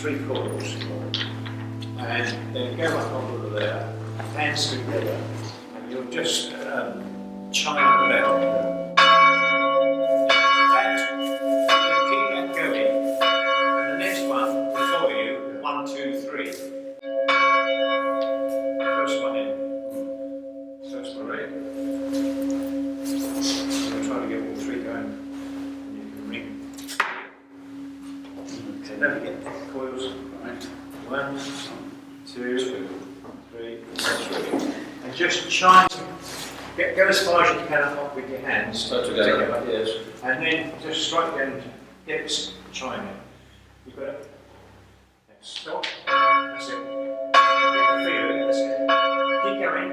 3 coils, and then go up onto there, hands together, and you'll just chime the bell. Keep that going, and the next one will follow you, 1, 2, 3. First one in, first parade. I'm trying to get all 3 going, and you can ring. Okay, don't forget the coils. Right. 1, 2, 3, 4. And just chime. Go as far as you can up with your hands. Together. Yes. And then just strike them. Get this chime in. You've got it. Stop. That's it. Get the feel of it. That's it. Keep going.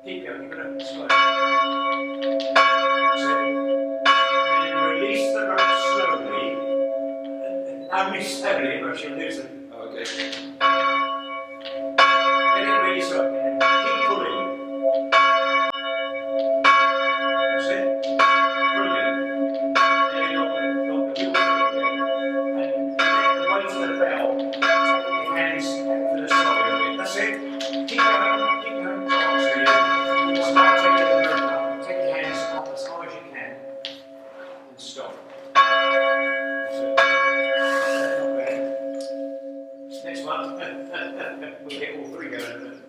Keep going. You've got to slow. That's it. And then release the rope slowly. Only slowly, or else you'll lose it. Okay. Let it release up. Keep pulling. That's it. Brilliant. Then you got the wheel through again. And let the weight of the bell take your hands to the side of it. That's it. Keep going. Keep going. So you start taking the rope up. Take your hands up as high as you can. And stop. That's it. Next one. We'll get all 3 going.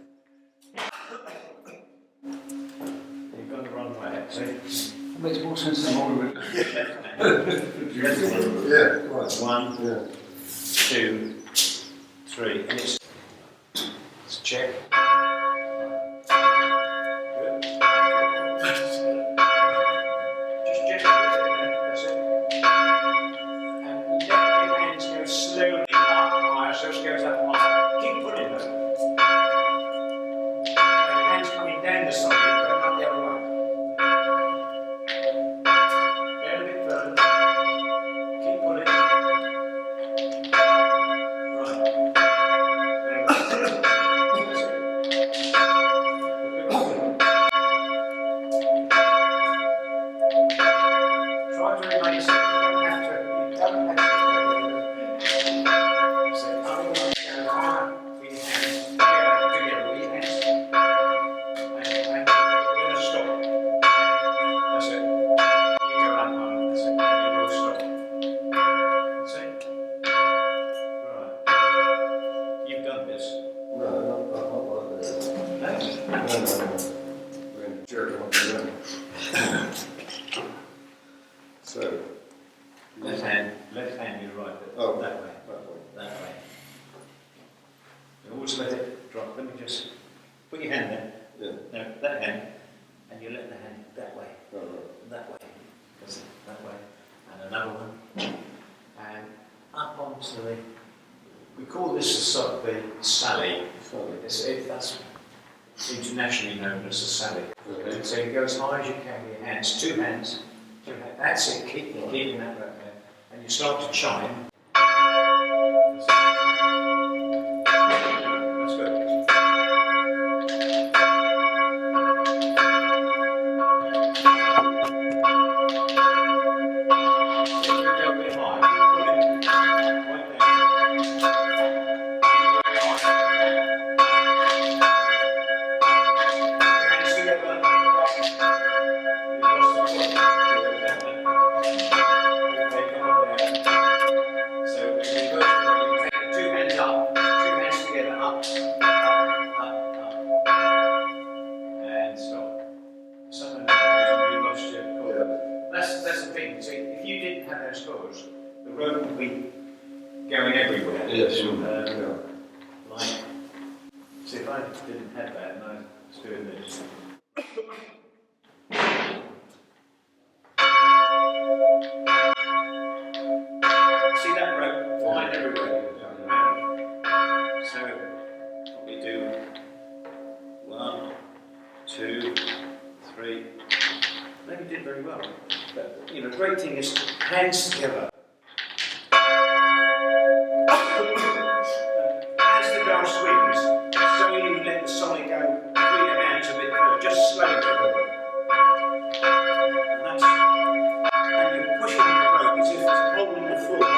You've got the wrong way, actually. It makes more sense than all of it. Yeah, right. 1, 2, 3, and it's check. Good. Just gently, that's it. And let your hands go slowly up higher, so it goes up higher. Keep pulling them. Your hands coming down the side, going up the other way. Down a bit further. Keep pulling. Right. Try to remain still. You don't have to. You don't have to. So coming up, going higher with your hands. Together with your hands. And we're going to stop. That's it. You go up higher. That's it. And you will stop. That's it. Right. You've done this. No, not like this. No? No. We're going to jerk off the room. So, Left hand, you're right. Oh. That way. that way. That way. You always let it drop. Let me just put your hand there. Yeah. No, that hand. And you let the hand that way. Oh, right. That way. That's it. That way. And another one. And up onto the. We call this the sally. Sorry. That's internationally known as the sally. Okay. So you go as high as you can with your hands. 2 hands. 2 hands. That's it. Keeping that right there. And you start to chime. That's good. So you go a bit high. Keep pulling right there. Hands together. You've lost the foot. Okay, come on there. So when you go to you take the 2 hands up, 2 hands together, up, and stop. Some of them you lost your cord. That's the thing. See, if you didn't have those cords, the rope would be going everywhere. Yes. Yeah. Like, see, if I didn't have that and I was doing this. See that rope flying everywhere? So, what we do, 1, 2, 3. Maybe did very well. But, the great thing is hands together. As the bell swings, so you let the solid go between your hands a bit further, just slowly. And you're pushing the rope as if it's holding the floor,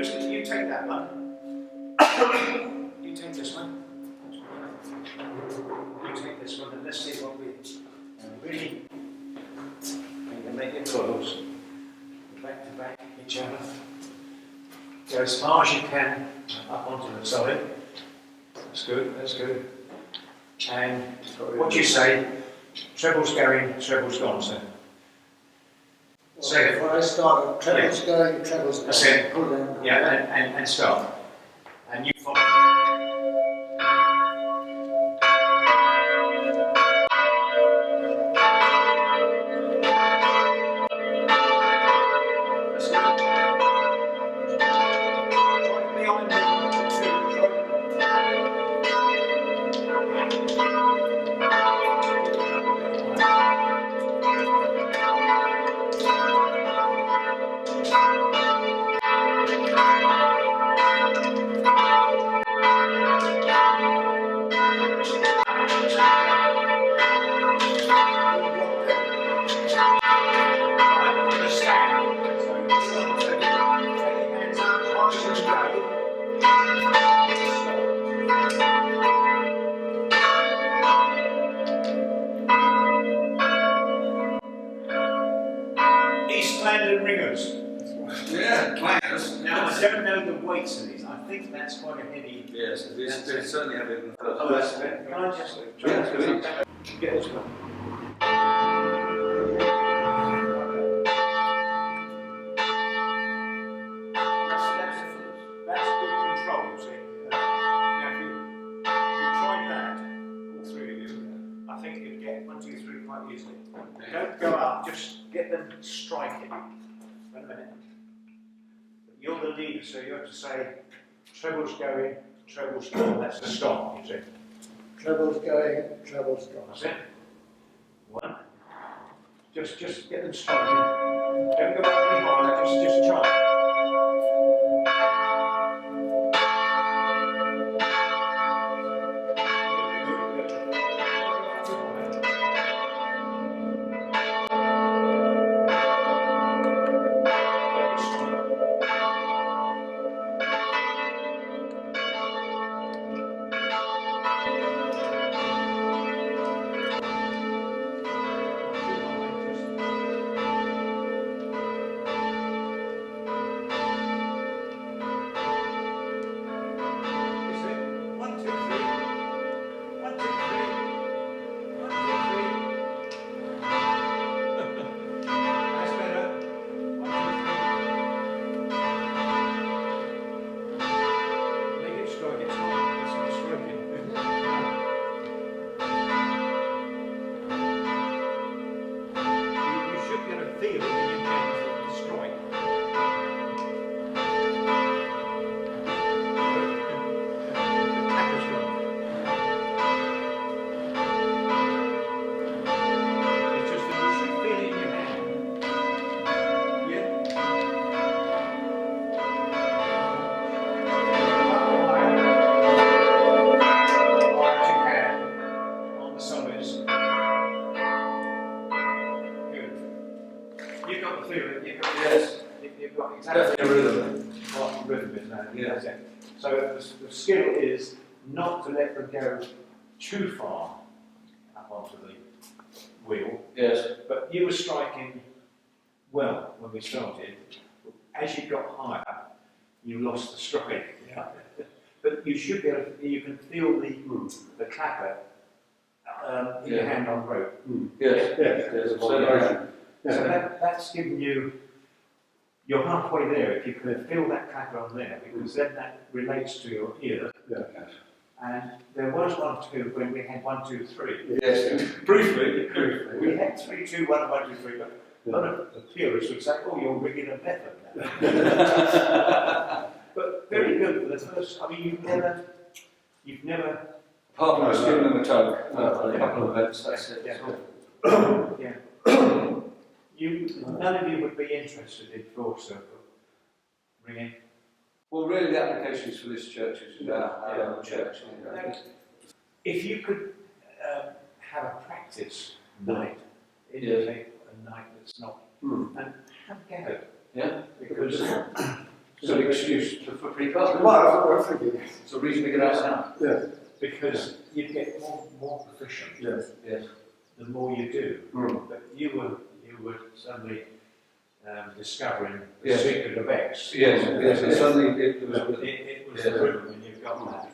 you take that one. You take this one. You take this one, and let's see what we really make it close. Back to back each other. Go as far as you can up onto the side. That's good, that's good. And what do you say? Treble's going, treble's gone, sir. Say it. When I start, treble's going, treble's gone. That's it. Pull down. Yeah, and start. And you follow. That's good. Join me on the two. East Clandon ringers. Yeah, planners. Now I don't know the weights of these. I think that's quite a heavy. Yes, they certainly have it in the first. Oh, that's good. Can I just Yeah, please. get this one? That's good control, you see. Now, if you tried that, all three of you, I think you'd get 1, 2, 3 quite easily. Don't go up, just get them striking. Wait a minute. You're the leader, so you have to say, treble's going, treble's gone. That's the stop, you see. Treble's going, treble's gone. That's it. 1. Just get them striking. Don't go up any higher, just try. So the skill is not to let them go too far up onto the wheel. Yes. But you were striking well when we started. As you got higher, you lost the strike. Yeah. But you should be able to, you can feel the clapper in your hand on the rope. Yes. Yes. So that's giving you, you're halfway there if you can feel that clapper on there, because then that relates to your ear. Yeah. And there was 1, 2 when we had 1, 2, 3. Yes. Briefly. We had 3, 2, 1, 1, 2, 3, but a lot of the purists would say, "Oh, you're rigging a method now." But very good for the first. I mean, you've never. Apart from just giving them a tug, a couple of events. That's it. Yeah. None of you would be interested in full circle ringing. Well, really, the application is for this church, which is our church. If you could have a practice night, in a night that's not, and have a go. Yeah. Because It's an excuse for people. Well, that's what we're thinking. It's a reason to get out now. Yes, Because you get more proficient yes. Yes. the more you do. Mm. But you were suddenly discovering the Yes. secret of X. Yes, yes, and suddenly it was. It was Yeah. the rhythm when you've got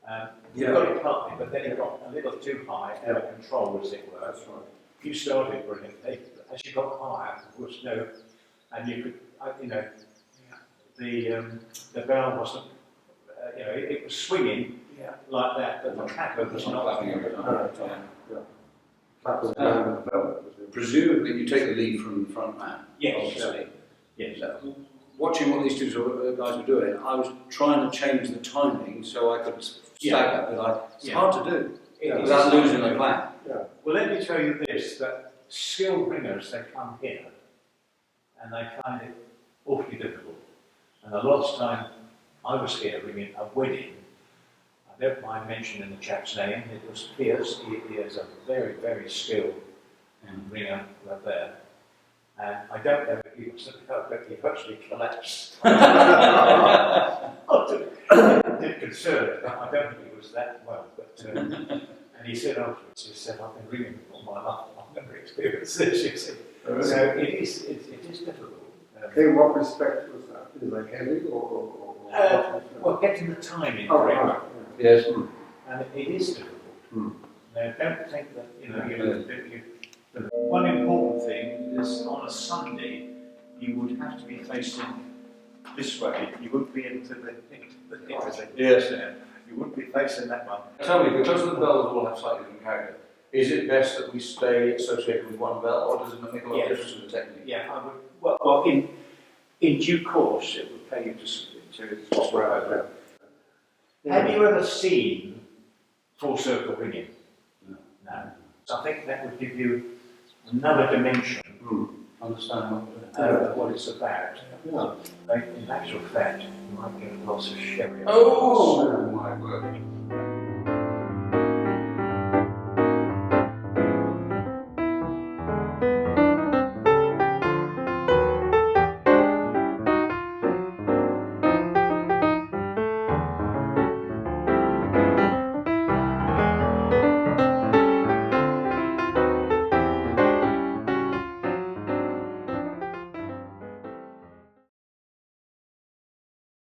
that. You Yeah. got it partly, but then it got a little too high, out of control, as it were. That's right. You started brilliantly, but as you got higher, there was no, and you could, the bell wasn't, it was swinging like that, but the clapper was It's not not. clapping every time. Yeah. That was down the belt. Presumably you take the lead from the front man. Yes. Obviously. Yes. Watching what these two guys were doing, I was trying to change the timing so I could stagger, but it's hard to do without losing the plan. Well, let me tell you this, that skilled ringers, they come here and they find it awfully difficult. And the last time I was here ringing a wedding, I don't mind mentioning the chap's name, it was Pierce. He is a very, very skilled ringer right there. And I don't know if he was but he actually collapsed. I did concerned, but I don't think he was that well. But and he said afterwards, he said, I've been ringing all my life, I've never experienced this, you see. So it is difficult. In what respect was that? Is it heavy or Well, getting the timing Oh, correct, right. Yes. and it is difficult. Hmm. Now, don't think that, the one important thing is on a Sunday, you would have to be facing this way. You wouldn't be into the Yes. You wouldn't be facing that one. Tell me, because the bells all have slightly different character, is it best that we stay associated with one bell, or does it make a lot of difference to the technique? Yeah, I would. Well, in due course, it would pay you to swap over. Have you ever seen full circle ringing? No. So I think that would give you another dimension Understand of what it's about. Yeah. In actual fact, you might get a glass of sherry. Oh my word.